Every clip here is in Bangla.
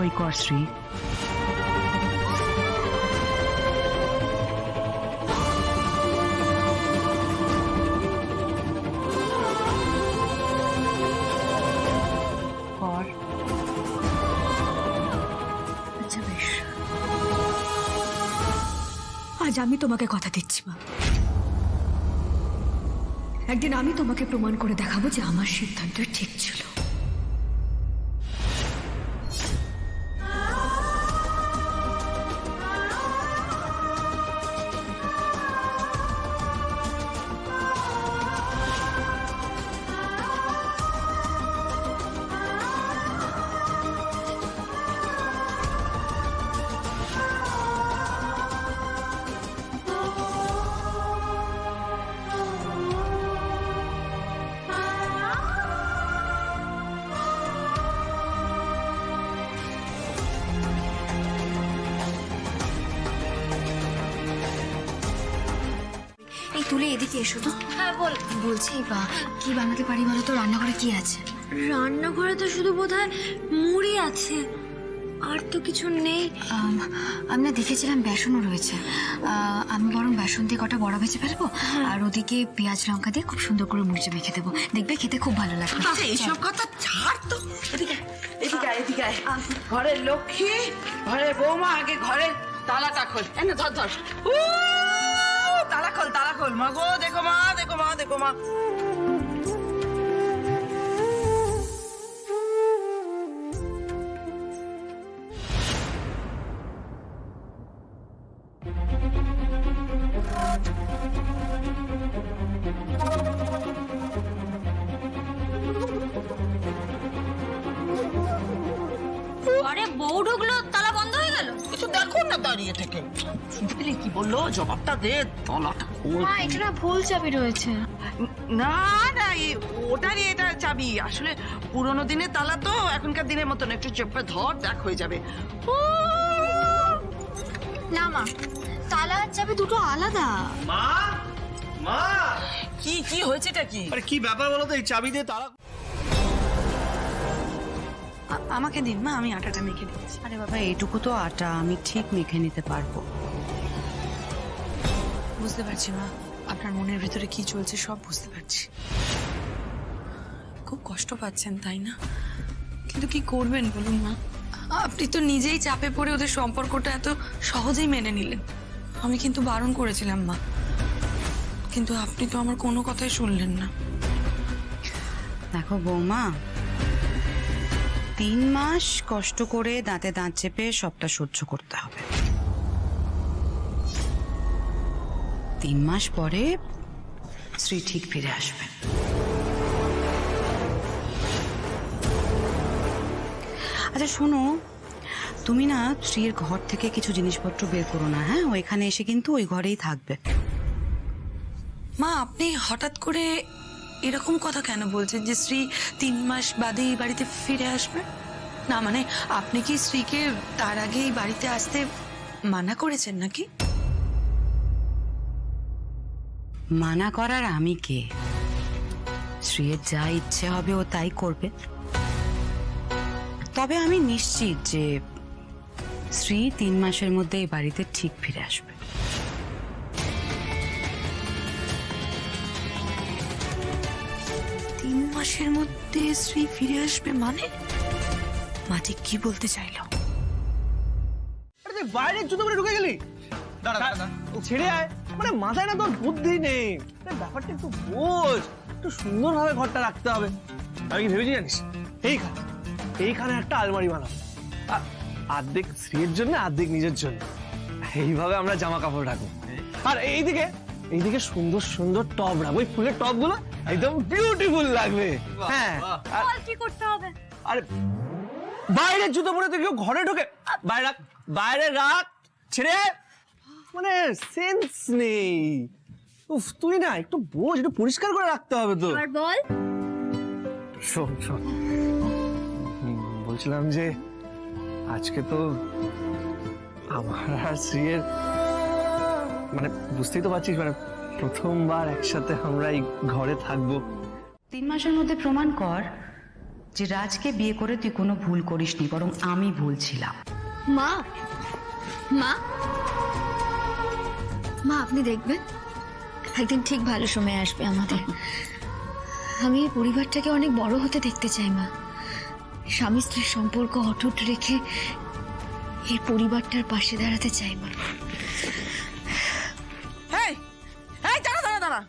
সই কর শ্রী। কর। আচ্ছা বেশ, আজ আমি তোমাকে কথা দিচ্ছি মা, একদিন আমি তোমাকে প্রমাণ করে দেখাবো যে আমার সিদ্ধান্ত ঠিক ছিল। এই তুলে এদিকে এসো তো। হ্যাঁ বল। বলছি কি বানাতে পারি বলো তো? রান্নাঘরে কি আছে? রান্নাঘরে তো শুধু বোধহয় মুড়ি আছে, আর তো কিছু নেই। আমি না দেখেছিলাম বেসনও রয়েছে, আমি বরং বেসন দিয়ে কটা বড়া ভেজে ফেলবো, আর ওদিকে পেঁয়াজ লঙ্কা দিয়ে খুব সুন্দর করে মুড়িয়ে মেখে দেবো, দেখবে খেতে খুব ভালো লাগবে। এইসব কথা ছাড় তো, এদিকে এদিকে এদিকে ঘরের লক্ষ্মী, ঘরের বৌমা, আগে ঘরের তালাটা খোল। এনে ধর ধর, তালা খোল, তালা খোল। মা গো, দেখো মা, দেখো মা, দেখো মা। আরে বউ ঢুকলো, তালা বন্ধ হয়ে গেল। কিছু দেখো না দাঁড়িয়ে থেকে, শুনতে পেলে কি বললো? জবাবটা দে, তলাটা খোল। মা এটা না ভুল চাবি রয়েছে। না না, ওটারই এটা চাবি। আসলে পুরোনো দিনের তালা তো, এখনকার দিনের মতন একটু চেপে ধর, দেখ হয়ে যাবে। না মা, তালা আর চাবি দুটো আলাদা। মা, মা, কি কি হয়েছেটা কি? আরে কি ব্যাপার বলো তো? এই চাবি দিয়ে তালা। আমাকে দিন মা, আমি আটাটা মেখে দিচ্ছি। আরে বাবা, এইটুকু তো আটা, আমি ঠিক মেখে নিতে পারবো। বুঝতে পারছি মা, আপনার মনের ভিতরে কি চলছে সব বুঝতে পারছি। খুব কষ্ট পাচ্ছেন তাই না? কিন্তু কি করবেন বলুন মা? আপনি তো নিজেই চাপে পড়ে ওদের সম্পর্কটা এত সহজেই মেনে নিলেন। আমি কিন্তু বারণ করেছিলাম মা, কিন্তু আপনি তো আমার কোনো কথাই শুনলেন না। দেখো বৌমা, 3 মাস কষ্ট করে দাঁতে দাঁত চেপে সবটা সহ্য করতে হবে। 3 মাস পরে শ্রী ঠিক ফিরে আসবে। আচ্ছা শোনো, তুমি না শ্রীর ঘর থেকে কিছু জিনিসপত্র বের করো না, হ্যাঁ? ও এখানে এসে কিন্তু ওই ঘরেই থাকবে। মা আপনি হঠাৎ করে এরকম কথা কেন বলছেন যে শ্রী 3 মাস বাদে এই বাড়িতে ফিরে আসবে? না মানে আপনি কি শ্রীকে তার আগে এই বাড়িতে আসতে মানা করেছেন নাকি? মানা করার আমি কে? শ্রীয়ের যা ইচ্ছে হবে ও তাই করবে। তবে আমি নিশ্চিত যে শ্রী 3 মাসের মধ্যে এই বাড়িতে ঠিক ফিরে আসবে। 3 মাসের মধ্যে শ্রী ফিরে আসবে মানে? মা ঠিক কি বলতে চাইলো? আরে তুই বাইরে জুতো পরে ঢুকে গেলি? দাঁড়া দাঁড়া, ছেড়ে আয়। মানে মাথায় না তোর বুদ্ধি নেই। ব্যাপারটা একটু বোঝ, একটু সুন্দরভাবে ঘরটা রাখতে হবে। আমি কি ভেবেছি জানিস? এইখানে একটা আলমারি বানাবো, আর্ধেক স্ত্রীর জন্য, আর্ধেক নিজের জন্য। এইভাবে আমরা জামা কাপড় রাখবো। আর এইদিকে সুন্দর সুন্দর টব রাখবো। ওই ফুলের টব গুলো একদম বিউটিফুল লাগবে। হ্যাঁ, কি করতে হবে? আরে বাইরে জুতো পরে তুই কেউ ঘরে ঢোকে? বাইরে রাখ, বাইরে রাখ, ছেড়ে। মানে সেন্স নেই। উফ, তুই না একটু বোঝ, একটু পরিষ্কার করে রাখতে হবে তো। আর বল। শোন শোন, বলছিলাম যে আজকে তো আমার আর শ্রীয়ের, মানে বুঝতেই তো পারছিস, মানে প্রথমবার একসাথে আমরা এই ঘরে থাকবো। 3 মাসের মধ্যে প্রমাণ কর যে রাজকে বিয়ে করে তুই কোনো ভুল করিসনি, বরং আমি ভুল ছিলাম। মা মা মা আপনি দেখবেন একদিন ঠিক ভালো সময় আসবে আমাদের। আমি এই পরিবারটাকে অনেক বড় হতে দেখতে চাই মা। স্বামী স্ত্রীর সম্পর্ক অটুট রেখে এই পরিবারটার পাশে দাঁড়াতে চাই মা। এই এই দাঁড়া দাঁড়া দাঁড়া,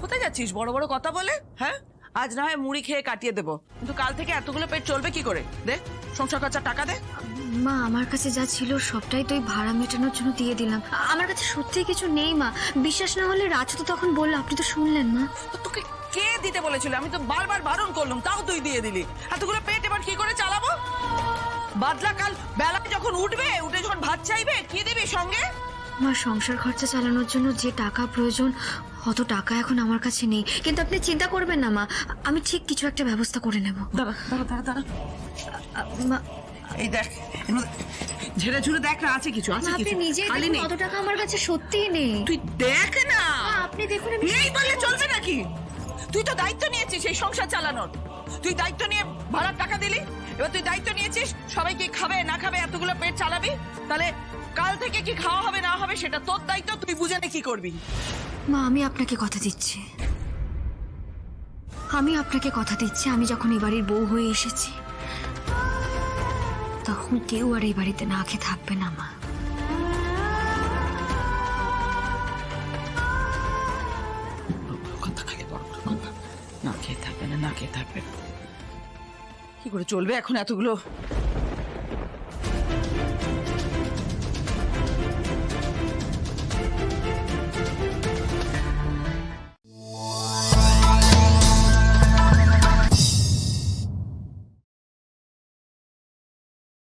কোথায় যাচ্ছিস বড় বড় কথা বলে? হ্যাঁ, আজ না হয় মুড়ি খেয়ে কাটিয়ে দেবো, কিন্তু কাল থেকে এতগুলো পেট চলবে কি করে? দে সংসার খরচা টাকা দে। মা আমার কাছে যা ছিল সবটাই তো ওই ভাড়া মেটানোর জন্য দিয়ে দিলাম। আমার কাছে সত্যিই কিছু নেই মা। বিশ্বাস না হলে রাজু তো তখন বললো, আপনি তো শুনলেন মা। তো তোকে কে দিতে বলেছিল? আমি তো বারবার বারণ করলাম, তাও তুই দিয়ে দিলি। এতগুলো পেট এবার কি করে চালাবো? বাদলা কাল বেলায় যখন উঠবে, উঠে যখন ভাত চাইবে, কি দিবি সঙ্গে? মা সংসার খরচা চালানোর জন্য যে টাকা প্রয়োজন অত টাকা এখন আমার কাছে নেই, কিন্তু আপনি চিন্তা করবেন না মা, আমি ঠিক কিছু একটা ব্যবস্থা করে নেব। দাঁড়া দাঁড়া দাঁড়া দাঁড়া, মা এই দেখ ঝেড়ে ঝুড়ে দেখ না, আছে কিছু? আছে আপনি কিছু? নিজেই খালি দেখুন, নেই। অত টাকা আমার কাছে সত্যিই নেই। তুই দেখ না, মা, আপনি দেখুন আমি নেই বললে চলবে নাকি? তুই তো দায়িত্ব নিয়েছিস এই সংসার চালানোর। তুই দায়িত্ব নিয়ে ভাড়ার টাকা দিলি, এবার তুই দায়িত্ব নিয়েছিস সবাই কি খাবে না খাবে, এতগুলো পেট চালাবি। তাহলে কাল থেকে কি খাওয়া হবে না হবে সেটা তোর দায়িত্ব, তুই বুঝে নে কি করবি। মা আমি আপনাকে কথা দিচ্ছি, আমি যখন এই বাড়ির বউ হয়ে এসেছি তখন কেউ আর এই বাড়িতে না খেয়ে থাকবে না মা। কথা খালি বড় বড় কথা। না খেয়ে থাকবে না, না খেয়ে থাকবে, কি করে চলবে এখন এতগুলো